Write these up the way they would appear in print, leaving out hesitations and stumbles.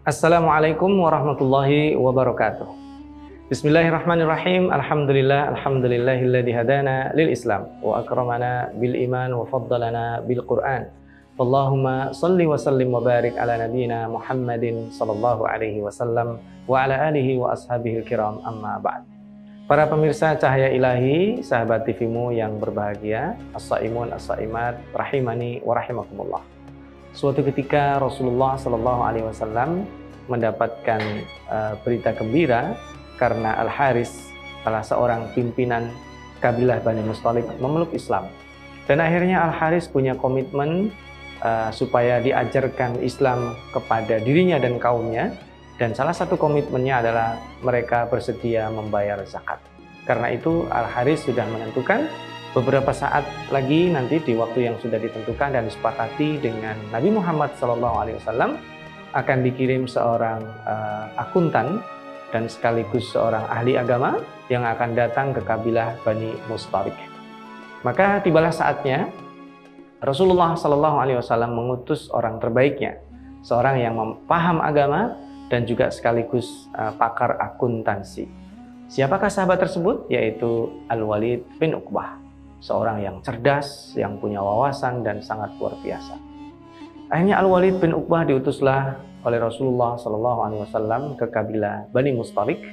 Assalamualaikum warahmatullahi wabarakatuh. Bismillahirrahmanirrahim. Alhamdulillahilladzi hadana lil Islam wa akramana bil iman wa faddalana bil Qur'an. Allahumma shalli wa sallim wa barik ala nabiyyina Muhammadin sallallahu alaihi wasallam wa ala alihi wa ashabihi kiram, amma ba'd. Para pemirsa Cahaya Ilahi, sahabat TV-mu yang berbahagia, as-saimun as-saimat rahimani wa rahimakumullah. Suatu ketika Rasulullah Shallallahu Alaihi Wasallam mendapatkan berita gembira karena Al-Haris, salah seorang pimpinan kabilah Bani Mustalik, memeluk Islam. Dan akhirnya Al-Haris punya komitmen supaya diajarkan Islam kepada dirinya dan kaumnya. Dan salah satu komitmennya adalah mereka bersedia membayar zakat. Karena itu Al-Haris sudah menentukan beberapa saat lagi nanti di waktu yang sudah ditentukan dan disepakati dengan Nabi Muhammad SAW akan dikirim seorang akuntan dan sekaligus seorang ahli agama yang akan datang ke kabilah Bani Mustalik. Maka tibalah saatnya Rasulullah SAW mengutus orang terbaiknya, seorang yang paham agama dan juga sekaligus pakar akuntansi. Siapakah sahabat tersebut? Yaitu Al-Walid bin Uqbah. Seorang yang cerdas, yang punya wawasan dan sangat luar biasa. Akhirnya Al-Walid bin Uqbah diutuslah oleh Rasulullah SAW ke kabilah Bani Mustalik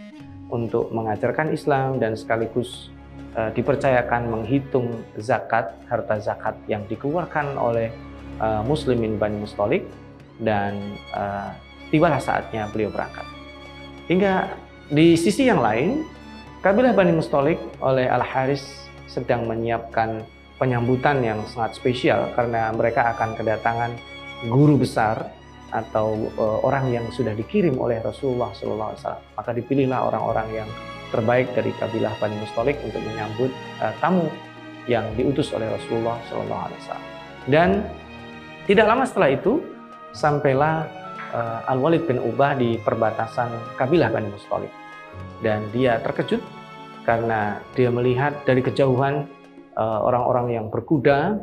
untuk mengajarkan Islam dan sekaligus dipercayakan menghitung zakat, harta zakat yang dikeluarkan oleh muslimin Bani Mustalik, dan tibalah saatnya beliau berangkat. Hingga di sisi yang lain, kabilah Bani Mustalik oleh Al-Haris sedang menyiapkan penyambutan yang sangat spesial karena mereka akan kedatangan guru besar atau orang yang sudah dikirim oleh Rasulullah SAW. Maka dipilihlah orang-orang yang terbaik dari kabilah Bani Mustalik untuk menyambut tamu yang diutus oleh Rasulullah SAW. Dan tidak lama setelah itu sampailah Al-Walid bin Uqbah di perbatasan kabilah Bani Mustalik, dan dia terkejut karena dia melihat dari kejauhan orang-orang yang berkuda,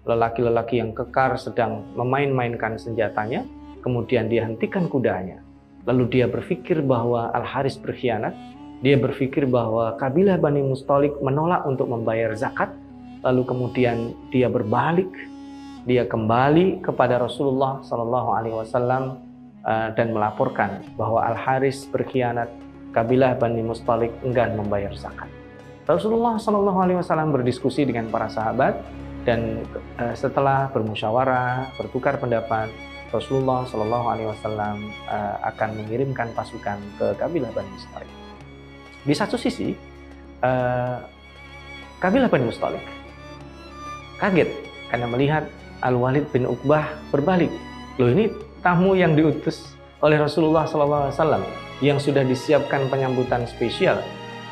lelaki-lelaki yang kekar sedang memain-mainkan senjatanya. Kemudian dia hentikan kudanya. Lalu dia berpikir bahwa Al-Haris berkhianat. Dia berpikir bahwa kabilah Bani Mustalik menolak untuk membayar zakat. Lalu kemudian dia berbalik, dia kembali kepada Rasulullah SAW dan melaporkan bahwa Al-Haris berkhianat. Kabilah Bani Mustalik enggan membayar zakat. Rasulullah SAW berdiskusi dengan para sahabat, dan setelah bermusyawarah, bertukar pendapat, Rasulullah SAW akan mengirimkan pasukan ke kabilah Bani Mustalik. Di satu sisi, kabilah Bani Mustalik kaget karena melihat Al-Walid bin Uqbah berbalik. Loh, ini tamu yang diutus oleh Rasulullah SAW yang sudah disiapkan penyambutan spesial,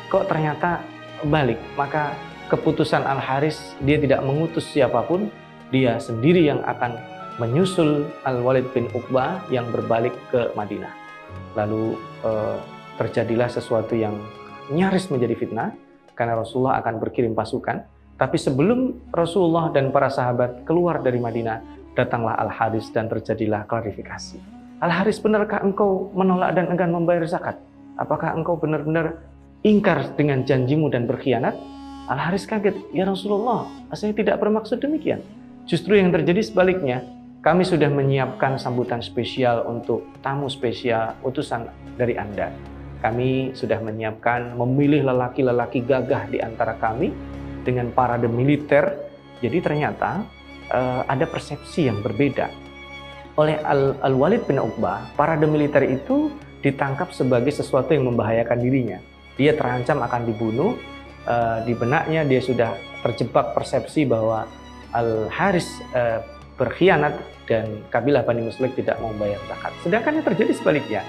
kok ternyata balik. Maka keputusan Al-Haris, dia tidak mengutus siapapun, dia sendiri yang akan menyusul Al-Walid bin Uqbah yang berbalik ke Madinah. Lalu terjadilah sesuatu yang nyaris menjadi fitnah karena Rasulullah akan berkirim pasukan. Tapi sebelum Rasulullah dan para sahabat keluar dari Madinah, datanglah Al-Haris dan terjadilah klarifikasi. Al-Haris, benarkah engkau menolak dan enggan membayar zakat? Apakah engkau benar-benar ingkar dengan janjimu dan berkhianat? Al-Haris kaget, ya Rasulullah, saya tidak bermaksud demikian. Justru yang terjadi sebaliknya, kami sudah menyiapkan sambutan spesial untuk tamu spesial utusan dari Anda. Kami sudah menyiapkan, memilih lelaki-lelaki gagah di antara kami dengan parade militer. Jadi ternyata ada persepsi yang berbeda. Oleh Al-Walid bin Uqbah, parade militer itu ditangkap sebagai sesuatu yang membahayakan dirinya. Dia terancam akan dibunuh. Di benaknya dia sudah terjebak persepsi bahwa Al-Haris berkhianat dan kabilah Bani Mustalik tidak mau membayar zakat. Sedangkan yang terjadi sebaliknya.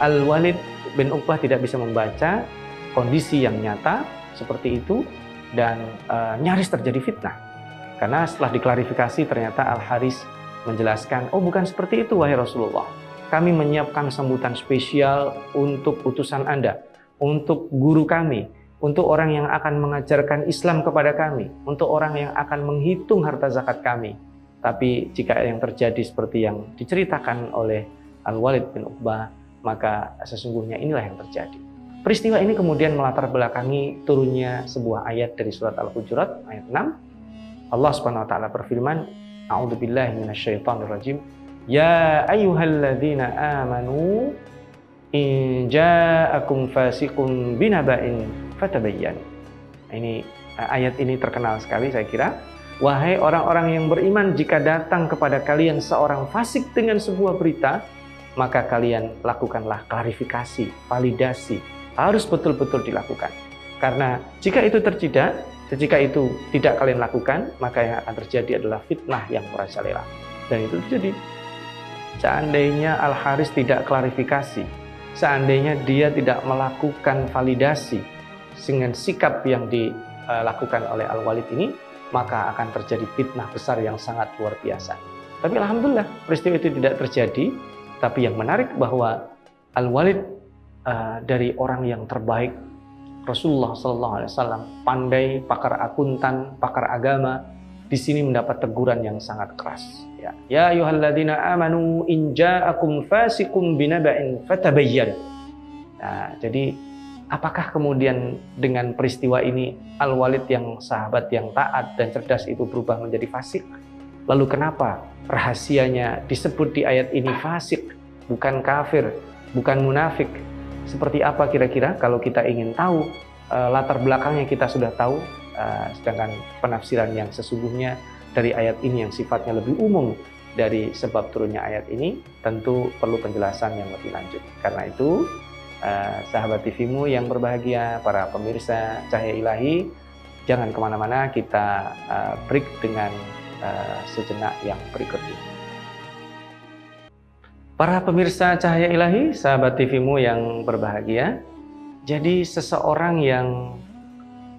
Al-Walid bin Uqbah tidak bisa membaca kondisi yang nyata seperti itu, dan nyaris terjadi fitnah. Karena setelah diklarifikasi ternyata Al-Haris menjelaskan, oh bukan seperti itu wahai Rasulullah. Kami menyiapkan sambutan spesial untuk utusan Anda, untuk guru kami, untuk orang yang akan mengajarkan Islam kepada kami, untuk orang yang akan menghitung harta zakat kami. Tapi jika yang terjadi seperti yang diceritakan oleh Al-Walid bin Uqbah, maka sesungguhnya inilah yang terjadi. Peristiwa ini kemudian melatar belakangi turunnya sebuah ayat dari surat Al-Hujurat ayat 6. Allah Subhanahu wa taala berfirman, A'udzubillahi minasyaitonirrajim. Ya ayyuhalladzina amanu in ja'akum fasiqun binaba'in fatabayyanu. Ini ayat ini terkenal sekali saya kira. Wahai orang-orang yang beriman, jika datang kepada kalian seorang fasik dengan sebuah berita, maka kalian lakukanlah klarifikasi, validasi. Harus betul-betul dilakukan. Karena jika itu tidak kalian lakukan, maka yang akan terjadi adalah fitnah yang merajalela. Dan itu terjadi. Seandainya Al-Haris tidak klarifikasi, seandainya dia tidak melakukan validasi dengan sikap yang dilakukan oleh Al-Walid ini, maka akan terjadi fitnah besar yang sangat luar biasa. Tapi alhamdulillah peristiwa itu tidak terjadi. Tapi yang menarik bahwa Al-Walid dari orang yang terbaik, Rasulullah SAW, pandai, pakar akuntan, pakar agama, di sini mendapat teguran yang sangat keras. Ya ayyuhalladzina amanu in ja'akum fasiqun binaba'in fatabayyanu. Nah, jadi apakah kemudian dengan peristiwa ini Al-Walid yang sahabat yang taat dan cerdas itu berubah menjadi fasik? Lalu kenapa rahasianya disebut di ayat ini fasik, bukan kafir, bukan munafik? Seperti apa kira-kira? Kalau kita ingin tahu latar belakangnya kita sudah tahu, sedangkan penafsiran yang sesungguhnya dari ayat ini yang sifatnya lebih umum dari sebab turunnya ayat ini tentu perlu penjelasan yang lebih lanjut. Karena itu sahabat TV-mu yang berbahagia, para pemirsa Cahaya Ilahi, jangan kemana-mana, kita break dengan sejenak yang berikut ini. Para pemirsa Cahaya Ilahi, sahabat TV-mu yang berbahagia, jadi seseorang yang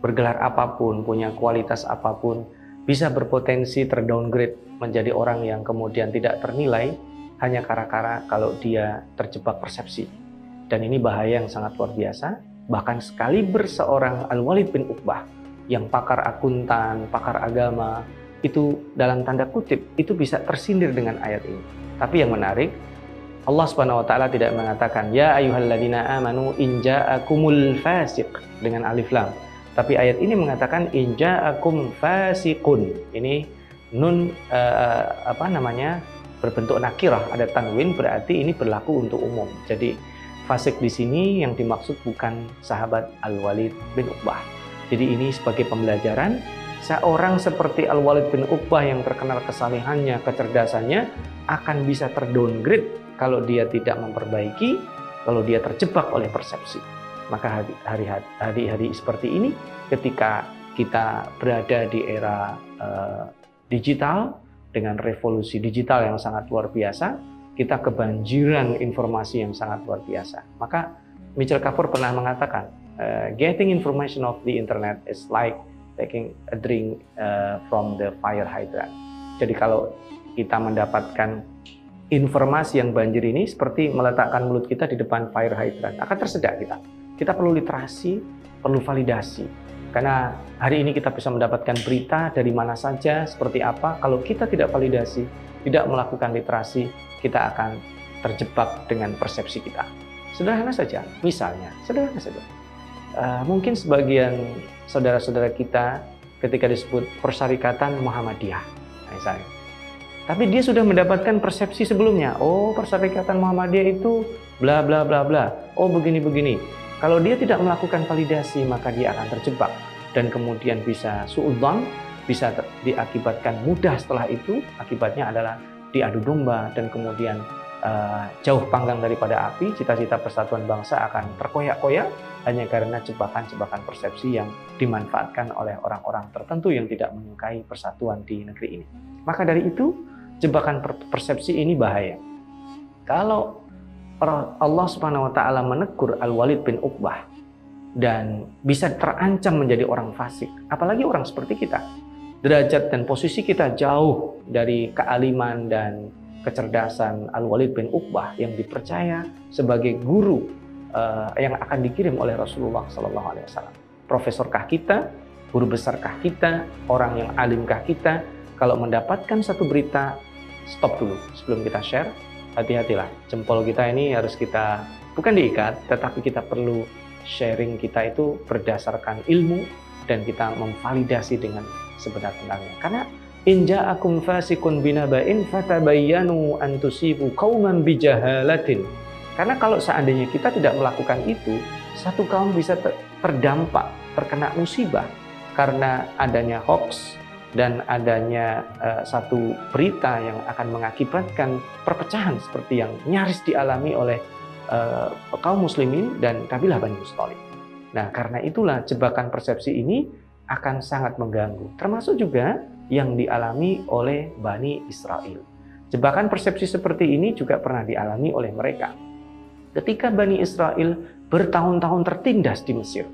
bergelar apapun, punya kualitas apapun, bisa berpotensi terdowngrade menjadi orang yang kemudian tidak ternilai hanya karena kalau dia terjebak persepsi. Dan ini bahaya yang sangat luar biasa. Bahkan sekaliber seorang Al-Walid bin Uqbah yang pakar akuntan, pakar agama, itu dalam tanda kutip itu bisa tersindir dengan ayat ini. Tapi yang menarik, Allah Subhanahu wa taala tidak mengatakan ya ayyuhalladzina amanu in ja'akumul fasiq dengan alif lam. Tapi ayat ini mengatakan in ja'akum fasiqun. Ini nun berbentuk nakirah, ada tanwin, berarti ini berlaku untuk umum. Jadi fasik di sini yang dimaksud bukan sahabat Al-Walid bin Uqbah. Jadi ini sebagai pembelajaran, seorang seperti Al-Walid bin Uqbah yang terkenal kesalehannya, kecerdasannya akan bisa terdowngrade kalau dia tidak memperbaiki, kalau dia terjebak oleh persepsi. Maka hari-hari seperti ini, ketika kita berada di era digital, dengan revolusi digital yang sangat luar biasa, kita kebanjiran informasi yang sangat luar biasa. Maka Michael Kafur pernah mengatakan, getting information of the internet is like taking a drink from the fire hydrant. Jadi kalau kita mendapatkan informasi yang banjir ini seperti meletakkan mulut kita di depan fire hydrant, akan tersedak kita. Kita perlu literasi, perlu validasi. Karena hari ini kita bisa mendapatkan berita dari mana saja, seperti apa. Kalau kita tidak validasi, tidak melakukan literasi, kita akan terjebak dengan persepsi kita. Sederhana saja, misalnya, sederhana saja. Mungkin sebagian saudara-saudara kita ketika disebut Persyarikatan Muhammadiyah, misalnya. Tapi dia sudah mendapatkan persepsi sebelumnya. Oh, Persyarikatan Muhammadiyah itu bla bla bla bla. Oh, begini-begini. Kalau dia tidak melakukan validasi, maka dia akan terjebak dan kemudian bisa suudzon, bisa diakibatkan mudah setelah itu. Akibatnya adalah diadu domba dan kemudian jauh panggang daripada api. Cita-cita persatuan bangsa akan terkoyak-koyak hanya karena jebakan-jebakan persepsi yang dimanfaatkan oleh orang-orang tertentu yang tidak menyukai persatuan di negeri ini. Maka dari itu, jebakan persepsi ini bahaya. Kalau Allah Subhanahu wa taala menegur Al-Walid bin Uqbah dan bisa terancam menjadi orang fasik, apalagi orang seperti kita. Derajat dan posisi kita jauh dari kealiman dan kecerdasan Al-Walid bin Uqbah yang dipercaya sebagai guru yang akan dikirim oleh Rasulullah SAW. Profesorkah kita, guru besarkah kita, orang yang alimkah kita? Kalau mendapatkan satu berita, stop dulu sebelum kita share. hati-hatilah. Jempol kita ini harus kita, bukan diikat, tetapi kita perlu sharing kita itu berdasarkan ilmu dan kita memvalidasi dengan sebenar-benarnya. Karena in ja'akum fasiqun binaba'in fatabayyanu an tusibu qauman bijahalatin. Karena kalau seandainya kita tidak melakukan itu, satu kaum bisa terdampak, terkena musibah karena adanya hoax dan adanya satu berita yang akan mengakibatkan perpecahan seperti yang nyaris dialami oleh kaum muslimin dan kabilah Bani Musthalib. Nah, karena itulah jebakan persepsi ini akan sangat mengganggu, termasuk juga yang dialami oleh Bani Israel. Jebakan persepsi seperti ini juga pernah dialami oleh mereka. Ketika Bani Israel bertahun-tahun tertindas di Mesir,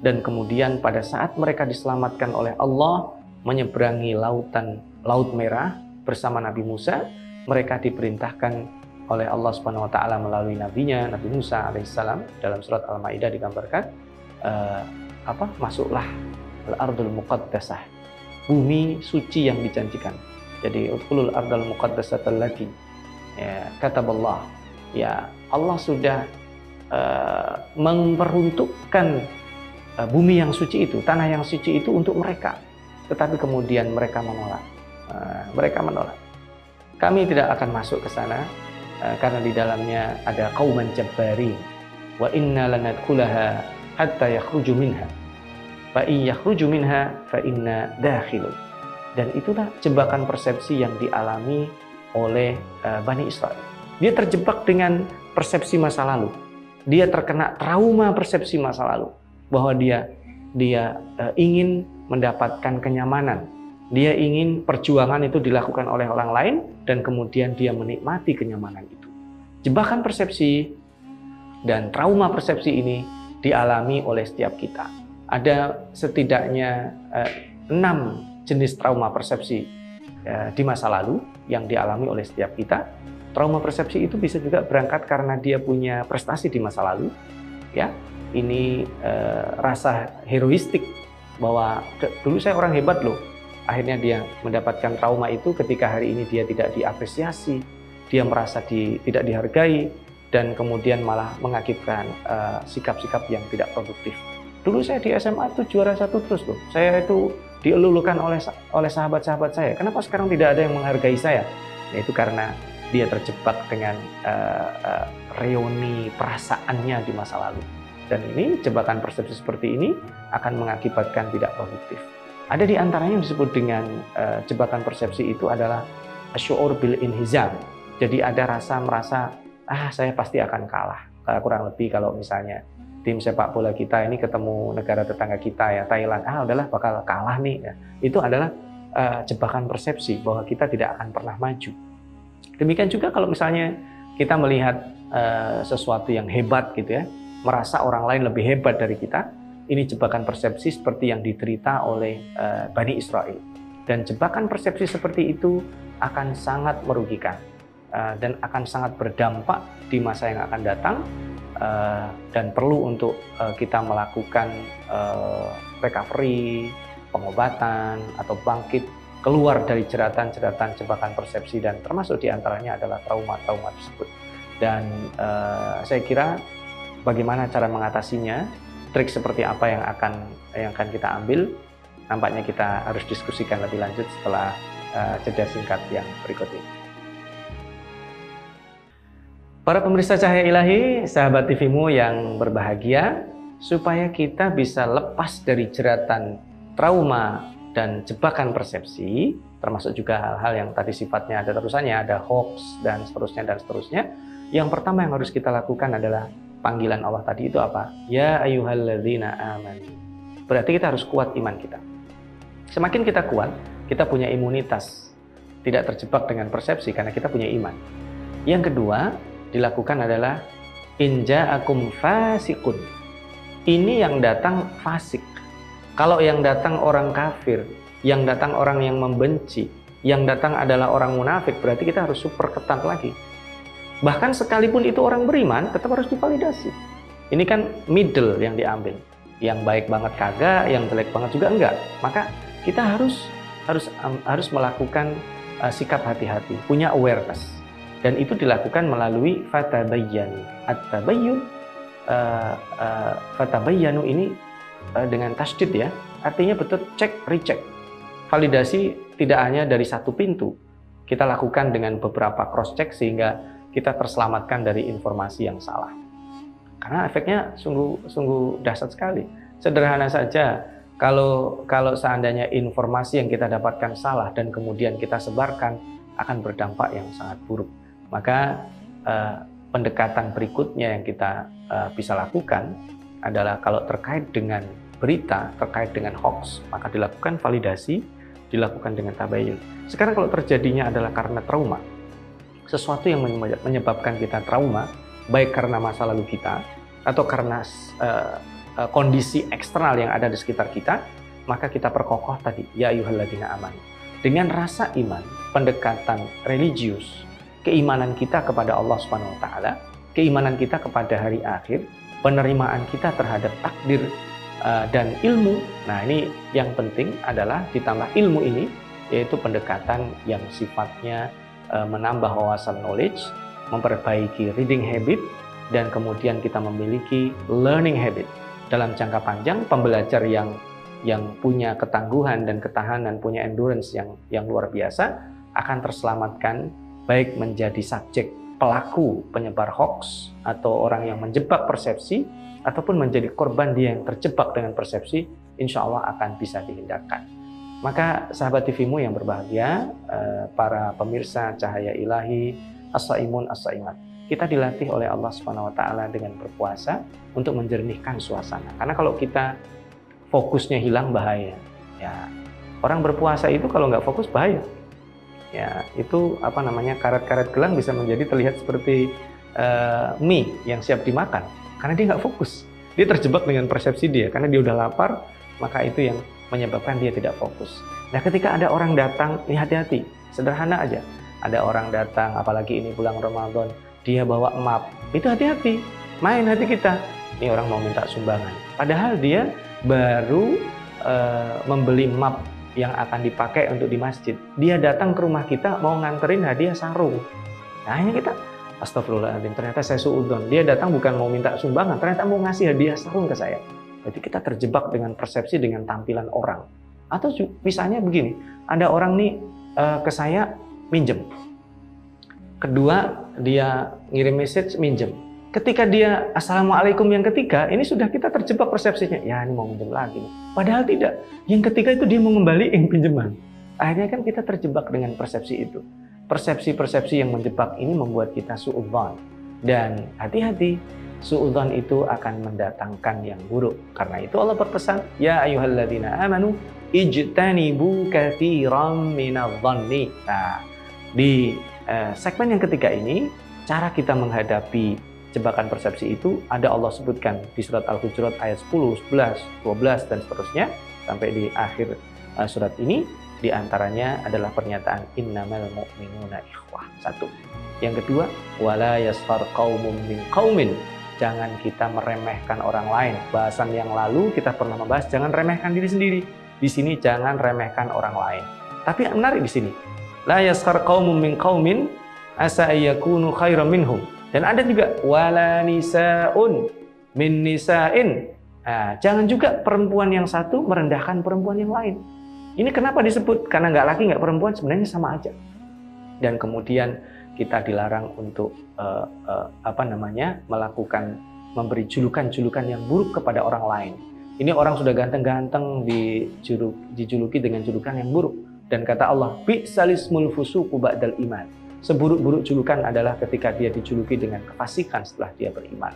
dan kemudian pada saat mereka diselamatkan oleh Allah, menyeberangi Laut Merah bersama Nabi Musa, mereka diperintahkan oleh Allah Subhanahu wa taala melalui nabinya Nabi Musa alaihissalam. Dalam surat Al-Maidah digambarkan masuklah al-ardul muqaddasah, bumi suci yang dijanjikan. Jadi udkhulul ardal muqaddasatal lati kataballah. Ya, Allah sudah memperuntukkan bumi yang suci itu, tanah yang suci itu untuk mereka. Tetapi kemudian mereka menolak. Kami tidak akan masuk ke sana karena di dalamnya ada qauman jabbari. Wa inna lanadkhulaha hatta yakhruju minha. Fa in yakhruju minha fa inna dakhilun. Dan itulah jebakan persepsi yang dialami oleh Bani Israel. Dia terjebak dengan persepsi masa lalu. Dia terkena trauma persepsi masa lalu bahwa dia ingin mendapatkan kenyamanan. Dia ingin perjuangan itu dilakukan oleh orang lain dan kemudian dia menikmati kenyamanan itu. Jebakan persepsi dan trauma persepsi ini dialami oleh setiap kita. Ada setidaknya 6 jenis trauma persepsi di masa lalu yang dialami oleh setiap kita. Trauma persepsi itu bisa juga berangkat karena dia punya prestasi di masa lalu, ya. Ini rasa heroistik bahwa dulu saya orang hebat loh. Akhirnya dia mendapatkan trauma itu ketika hari ini dia tidak diapresiasi, dia merasa tidak dihargai, dan kemudian malah mengakibatkan sikap-sikap yang tidak produktif. Dulu saya di SMA itu juara 1 terus loh. Saya itu dielulukan oleh sahabat-sahabat saya. Kenapa sekarang tidak ada yang menghargai saya? Nah, itu karena dia terjebak dengan reuni perasaannya di masa lalu. Dan ini jebakan persepsi seperti ini akan mengakibatkan tidak produktif. Ada di antaranya yang disebut dengan jebakan persepsi itu adalah asy'ur bil inhizam. Jadi ada rasa merasa saya pasti akan kalah. Kurang lebih kalau misalnya tim sepak bola kita ini ketemu negara tetangga kita ya Thailand, udahlah bakal kalah nih. Ya. Itu adalah jebakan persepsi bahwa kita tidak akan pernah maju. Demikian juga kalau misalnya kita melihat sesuatu yang hebat gitu ya, merasa orang lain lebih hebat dari kita, ini jebakan persepsi seperti yang diderita oleh Bani Israel. Dan jebakan persepsi seperti itu akan sangat merugikan dan akan sangat berdampak di masa yang akan datang, dan perlu untuk kita melakukan recovery, pengobatan, atau bangkit keluar dari jeratan-jeratan jebakan persepsi, dan termasuk diantaranya adalah trauma-trauma tersebut. Dan saya kira bagaimana cara mengatasinya, trik seperti apa yang akan kita ambil, nampaknya kita harus diskusikan lebih lanjut setelah jeda singkat yang berikut ini. Para pemirsa Cahaya Ilahi, sahabat TV-mu yang berbahagia, supaya kita bisa lepas dari jeratan trauma dan jebakan persepsi, termasuk juga hal-hal yang tadi sifatnya ada terusannya, ada hoax dan seterusnya. Yang pertama yang harus kita lakukan adalah panggilan Allah tadi itu apa? Ya ayyuhalladzina amanu. Berarti kita harus kuat iman kita. Semakin kita kuat, kita punya imunitas, tidak terjebak dengan persepsi karena kita punya iman. Yang kedua dilakukan adalah in ja'akum fasiqun. Ini yang datang fasik. Kalau yang datang orang kafir, yang datang orang yang membenci, yang datang adalah orang munafik, berarti kita harus super ketat lagi. Bahkan sekalipun itu orang beriman, tetap harus divalidasi. Ini kan middle yang diambil. Yang baik banget kagak, yang jelek banget juga enggak. Maka kita harus melakukan sikap hati-hati, punya awareness. Dan itu dilakukan melalui fatabayyanu. At-tabayyun, fatabayyanu ini dengan tasydid ya, artinya betul cek, recheck. Validasi tidak hanya dari satu pintu, kita lakukan dengan beberapa cross check sehingga kita terselamatkan dari informasi yang salah. Karena efeknya sungguh dahsyat sekali. Sederhana saja, kalau seandainya informasi yang kita dapatkan salah dan kemudian kita sebarkan, akan berdampak yang sangat buruk. Maka pendekatan berikutnya yang kita bisa lakukan adalah kalau terkait dengan berita, terkait dengan hoax, maka dilakukan validasi, dilakukan dengan tabayyun. Sekarang kalau terjadinya adalah karena trauma, sesuatu yang menyebabkan kita trauma, baik karena masa lalu kita atau karena kondisi eksternal yang ada di sekitar kita, maka kita perkokoh tadi, ya ayyuhalladzina amanu. Dengan rasa iman, pendekatan religius, keimanan kita kepada Allah Subhanahu wa taala, keimanan kita kepada hari akhir, penerimaan kita terhadap takdir dan ilmu. Nah, ini yang penting adalah ditambah ilmu ini, yaitu pendekatan yang sifatnya menambah wawasan knowledge, memperbaiki reading habit, dan kemudian kita memiliki learning habit. Dalam jangka panjang, pembelajar yang punya ketangguhan dan ketahanan, punya endurance yang luar biasa, akan terselamatkan baik menjadi subjek pelaku penyebar hoax atau orang yang menjebak persepsi, ataupun menjadi korban dia yang terjebak dengan persepsi, insya Allah akan bisa dihindarkan. Maka sahabat TV-mu yang berbahagia, para pemirsa Cahaya Ilahi, as-saimun as-saimat, kita dilatih oleh Allah Subhanahu wa taala dengan berpuasa untuk menjernihkan suasana. Karena kalau kita fokusnya hilang, bahaya. Ya, orang berpuasa itu kalau nggak fokus bahaya. Ya, itu karet-karet gelang bisa menjadi terlihat seperti mie yang siap dimakan. Karena dia nggak fokus, dia terjebak dengan persepsi dia, karena dia udah lapar, maka itu yang menyebabkan dia tidak fokus. Nah, ketika ada orang datang, ini hati-hati, sederhana aja. Ada orang datang, apalagi ini bulan Ramadan, dia bawa map, itu hati-hati, main hati kita. Ini orang mau minta sumbangan, padahal dia baru membeli map yang akan dipakai untuk di masjid. Dia datang ke rumah kita mau nganterin hadiah sarung. Nah, ini kita astagfirullahaladzim, ternyata saya suudzon. Dia datang bukan mau minta sumbangan, ternyata mau ngasih hadiah sarung ke saya. Jadi kita terjebak dengan persepsi, dengan tampilan orang. Atau misalnya begini, ada orang nih ke saya minjem. Kedua, dia ngirim message minjem. Ketika dia assalamualaikum yang ketiga, ini sudah kita terjebak persepsinya. Ya, ini mau minjem lagi. Padahal tidak. Yang ketiga itu dia mau ngembaliin pinjaman. Akhirnya kan kita terjebak dengan persepsi itu. Persepsi-persepsi yang menjebak ini membuat kita suudzon. Dan hati-hati, suudzon itu akan mendatangkan yang buruk. Karena itu Allah berpesan, ya ayyuhalladzina amanu ijtanibu katsiran minadh-dhanni. Nah, di segmen yang ketiga ini, cara kita menghadapi jebakan persepsi itu ada Allah sebutkan di surat Al-Hujurat ayat 10, 11, 12 dan seterusnya sampai di akhir surat ini. Di antaranya adalah pernyataan innamal mu'minuna ikhwah. Satu. Yang kedua, wala yasfar qaumun min qaumin. Jangan kita meremehkan orang lain. Bahasan yang lalu kita pernah membahas jangan remehkan diri sendiri. Di sini jangan remehkan orang lain. Tapi yang menarik di sini, la yasfar qaumun min qaumin asa ayyakunu khairan minhum. Dan ada juga wala nisaun min nisa'in. Nah, jangan juga perempuan yang satu merendahkan perempuan yang lain. Ini kenapa disebut? Karena nggak laki nggak perempuan sebenarnya sama aja. Dan kemudian kita dilarang untuk melakukan, memberi julukan-julukan yang buruk kepada orang lain. Ini orang sudah ganteng-ganteng dijuluki dengan julukan yang buruk. Dan kata Allah, bi'salismul fusuqu ba'dal iman. Seburuk-buruk julukan adalah ketika dia dijuluki dengan kefasikan setelah dia beriman.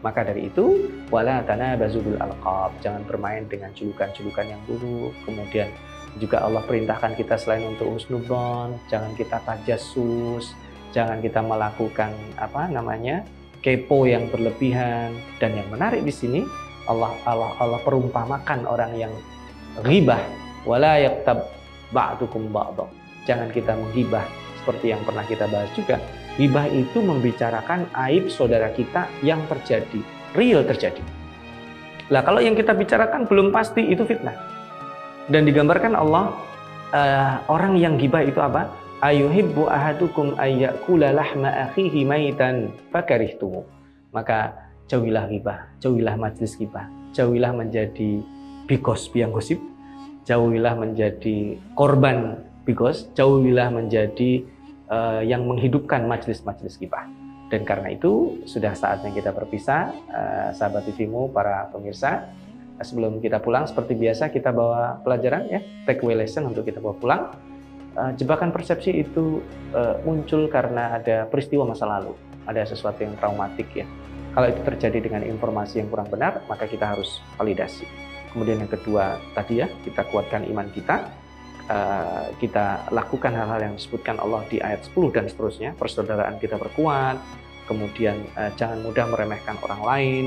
Maka dari itu, wala tanabazu bil alqab. Jangan bermain dengan julukan-julukan yang buruk. Kemudian juga Allah perintahkan kita selain untuk husnudzon, jangan kita tajassus, jangan kita melakukan kepo yang berlebihan. Dan yang menarik di sini, Allah perumpamakan orang yang ghibah, wala yaktab ba'dukum ba'dha. Jangan kita menggibah seperti yang pernah kita bahas juga. Ghibah itu membicarakan aib saudara kita yang terjadi, real terjadi. Lah kalau yang kita bicarakan belum pasti, itu fitnah. Dan digambarkan Allah, orang yang ghibah itu apa? ayuhibbu ahadukum ayyakula lahma akhihi maitan fakarihtumu. Maka jauhilah ghibah, jauhilah majlis ghibah, jauhilah menjadi bigos biang gosip, jauhilah menjadi korban bigos, jauhilah menjadi yang menghidupkan majlis-majlis ghibah. Dan karena itu sudah saatnya kita berpisah, sahabat TVmu, para pemirsa. Sebelum kita pulang, seperti biasa kita bawa pelajaran ya, takeaway lesson untuk kita bawa pulang. Jebakan persepsi itu muncul karena ada peristiwa masa lalu, ada sesuatu yang traumatik ya. Kalau itu terjadi dengan informasi yang kurang benar, maka kita harus validasi. Kemudian yang kedua tadi ya, kita kuatkan iman kita, kita lakukan hal-hal yang disebutkan Allah di ayat 10 dan seterusnya. Persaudaraan kita berkuat, kemudian jangan mudah meremehkan orang lain,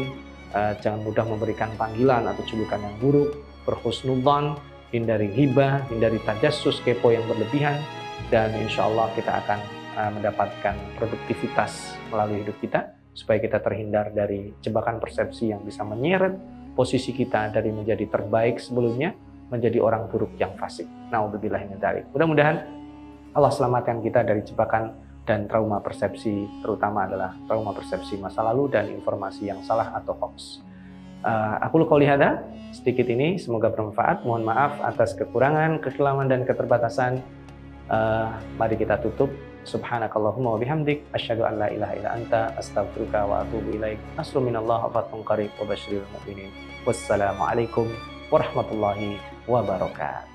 jangan mudah memberikan panggilan atau julukan yang buruk, berhusnudzon, hindari ghibah, hindari tajassus, kepo yang berlebihan, dan insya Allah kita akan mendapatkan produktivitas melalui hidup kita, supaya kita terhindar dari jebakan persepsi yang bisa menyeret posisi kita dari menjadi terbaik sebelumnya, menjadi orang buruk yang fasik. Na'udzubillah min dzalik. Mudah-mudahan Allah selamatkan kita dari jebakan dan trauma persepsi, terutama adalah trauma persepsi masa lalu dan informasi yang salah atau hoax. Aku qouli hada, sedikit ini semoga bermanfaat. Mohon maaf atas kekurangan, kekhilafan dan keterbatasan. Mari kita tutup. Subhanakallahumma wa bihamdik, asyhadu an la ilaha illa anta, astaghfiruka wa atubu ilaik. Nasrun minallahi wa fathun qarib wa basyiril mu'minin. Wassalamualaikum warahmatullahi wabarakatuh.